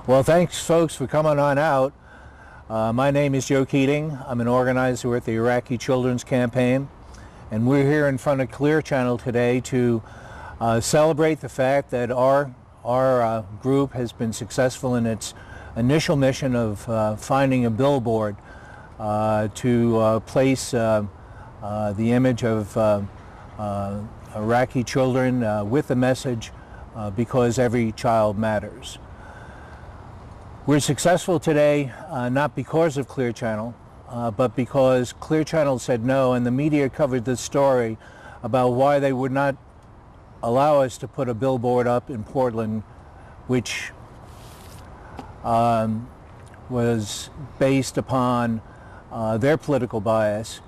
Well, thanks folks for coming on out. My name is Joe Keating. I'm an organizer with the Iraqi Children's Campaign, and we're here in front of Clear Channel today to celebrate the fact that our group has been successful in its initial mission of finding a billboard to place the image of Iraqi children with the message, because every child matters. We're successful today not because of Clear Channel, but because Clear Channel said no, and the media covered this story about why they would not allow us to put a billboard up in Portland, which was based upon their political bias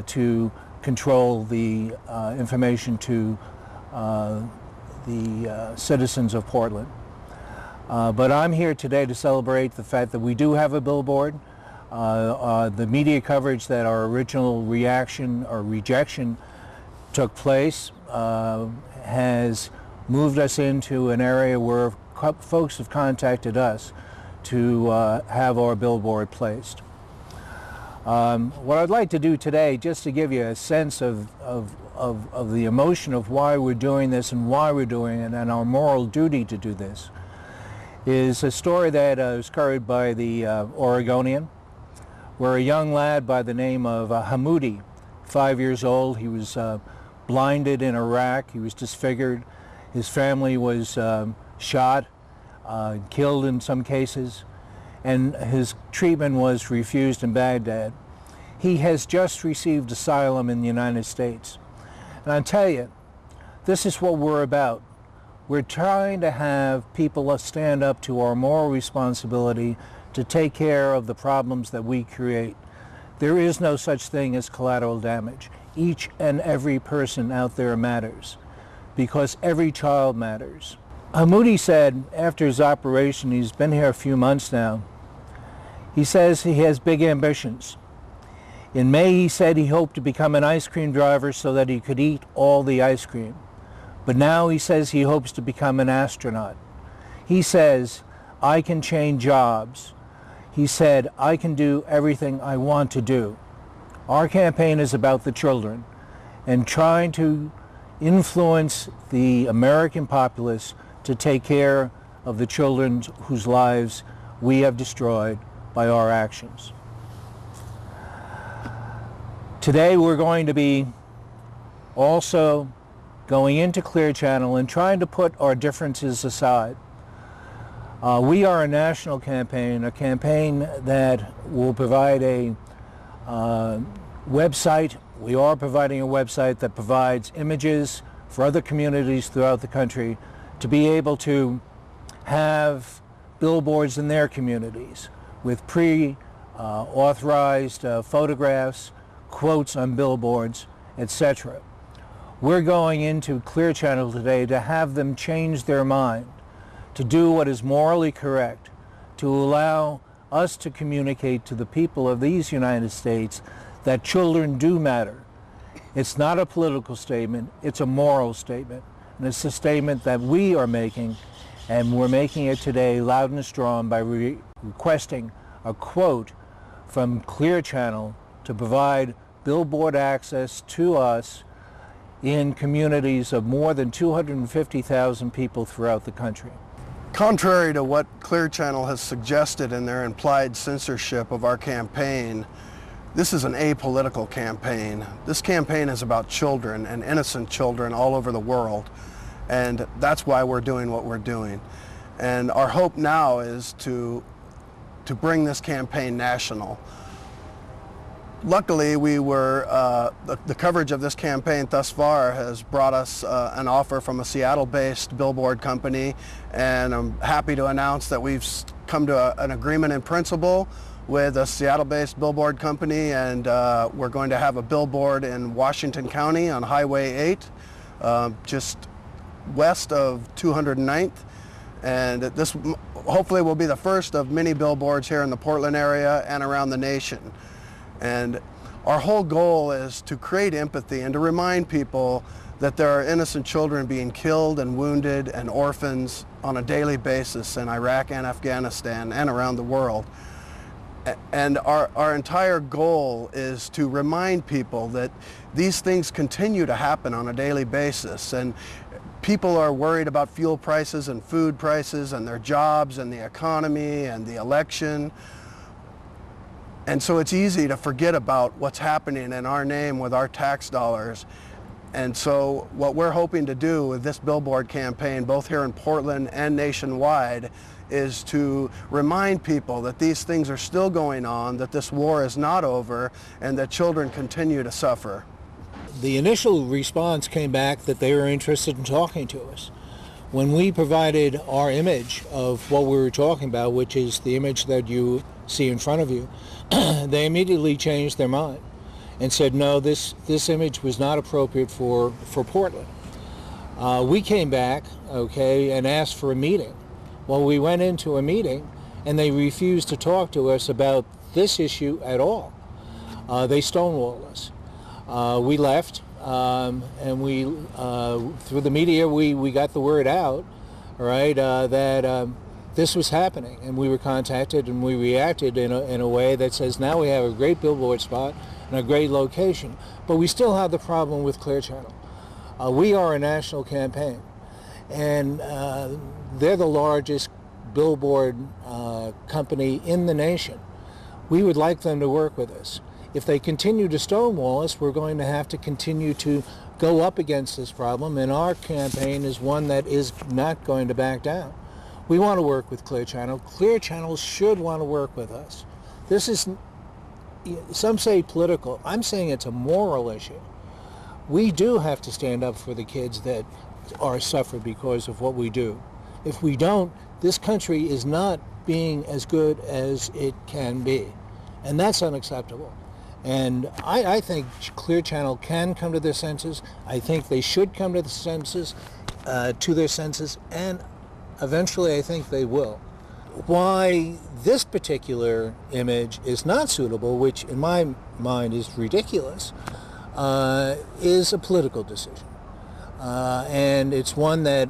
to control the information to the citizens of Portland. But I'm here today to celebrate the fact that we do have a billboard. The media coverage that our original reaction or rejection took place has moved us into an area where folks have contacted us to have our billboard placed. What I'd like to do today, just to give you a sense of the emotion of why we're doing this and why we're doing it and our moral duty to do this, is a story that was covered by the Oregonian, where a young lad by the name of Hamoudi, 5 years old, he was blinded in Iraq, he was disfigured, his family was shot, killed in some cases, and his treatment was refused in Baghdad. He has just received asylum in the United States. And I'll tell you, this is what we're about. We're trying to have people stand up to our moral responsibility to take care of the problems that we create. There is no such thing as collateral damage. Each and every person out there matters, because every child matters. Hamoudi said after his operation, he's been here a few months now, he says he has big ambitions. In May, he said he hoped to become an ice cream driver so that he could eat all the ice cream. But now he says he hopes to become an astronaut. He says, I can change jobs. He said, I can do everything I want to do. Our campaign is about the children and trying to influence the American populace to take care of the children whose lives we have destroyed by our actions. Today we're going to be also going into Clear Channel and trying to put our differences aside. We are a national campaign, a campaign that will provide a website. We are providing a website that provides images for other communities throughout the country to be able to have billboards in their communities with pre-authorized photographs, quotes on billboards, etc. We're going into Clear Channel today to have them change their mind, to do what is morally correct, to allow us to communicate to the people of these United States that children do matter. It's not a political statement, it's a moral statement. And it's a statement that we are making, and we're making it today loud and strong by requesting a quote from Clear Channel to provide billboard access to us in communities of more than 250,000 people throughout the country. Contrary to what Clear Channel has suggested in their implied censorship of our campaign, this is an apolitical campaign. This campaign is about children and innocent children all over the world, and that's why we're doing what we're doing. And our hope now is to bring this campaign national. Luckily, the coverage of this campaign thus far has brought us an offer from a Seattle-based billboard company, and I'm happy to announce that we've come to an agreement in principle with a Seattle-based billboard company, and we're going to have a billboard in Washington County on Highway 8, just west of 209th, and this hopefully will be the first of many billboards here in the Portland area and around the nation. And our whole goal is to create empathy and to remind people that there are innocent children being killed and wounded and orphans on a daily basis in Iraq and Afghanistan and around the world. And our entire goal is to remind people that these things continue to happen on a daily basis. And people are worried about fuel prices and food prices and their jobs and the economy and the election. And so it's easy to forget about what's happening in our name with our tax dollars. And so what we're hoping to do with this billboard campaign, both here in Portland and nationwide, is to remind people that these things are still going on, that this war is not over, and that children continue to suffer. The initial response came back that they were interested in talking to us. When we provided our image of what we were talking about, which is the image that you see in front of you, they immediately changed their mind and said, no, this image was not appropriate for Portland. We came back, okay, and asked for a meeting. Well, we went into a meeting and they refused to talk to us about this issue at all. They stonewalled us. We left, and we, through the media, we got the word out, right, that this was happening, and we were contacted, and we reacted in a way that says now we have a great billboard spot and a great location, but we still have the problem with Clear Channel. We are a national campaign, and they're the largest billboard company in the nation. We would like them to work with us. If they continue to stonewall us, we're going to have to continue to go up against this problem, and our campaign is one that is not going to back down. We want to work with Clear Channel. Clear Channel should want to work with us. This is, some say political. I'm saying it's a moral issue. We do have to stand up for the kids that are suffering because of what we do. If we don't, this country is not being as good as it can be, and that's unacceptable. And I think Clear Channel can come to their senses. I think they should come to their senses, and eventually I think they will. Why this particular image is not suitable, which in my mind is ridiculous, is a political decision. And it's one that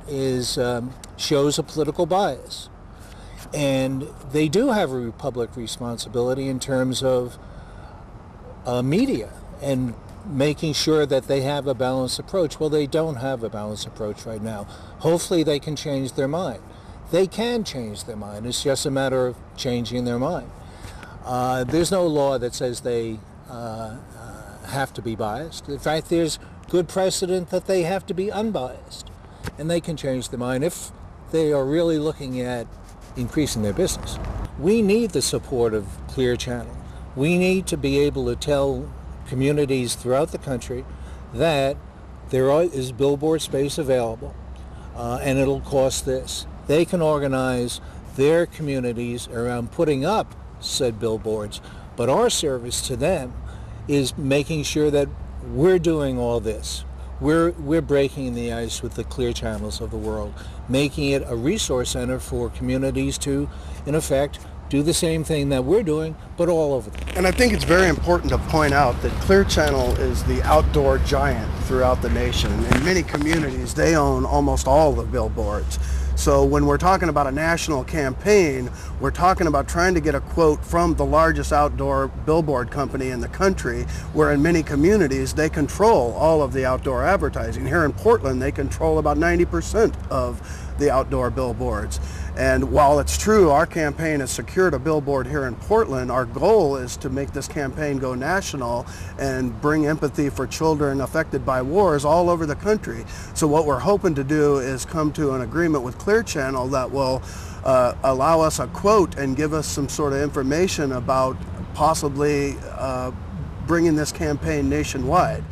shows a political bias. And they do have a public responsibility in terms of media and making sure that they have a balanced approach. Well, they don't have a balanced approach right now. Hopefully they can change their mind. They can change their mind. It's just a matter of changing their mind. There's no law that says they have to be biased. In fact, there's good precedent that they have to be unbiased. And they can change their mind if they are really looking at increasing their business. We need the support of Clear Channel. We need to be able to tell communities throughout the country that there is billboard space available, and it'll cost this. They can organize their communities around putting up said billboards, but our service to them is making sure that we're doing all this. We're breaking the ice with the Clear Channels of the world, making it a resource center for communities to, in effect, do the same thing that we're doing, but all over them. And I think it's very important to point out that Clear Channel is the outdoor giant throughout the nation. In many communities, they own almost all the billboards. So when we're talking about a national campaign, we're talking about trying to get a quote from the largest outdoor billboard company in the country, where in many communities they control all of the outdoor advertising. Here in Portland, they control about 90% of the outdoor billboards. And while it's true our campaign has secured a billboard here in Portland, our goal is to make this campaign go national and bring empathy for children affected by wars all over the country. So what we're hoping to do is come to an agreement with Clear Channel that will allow us a quote and give us some sort of information about possibly bringing this campaign nationwide.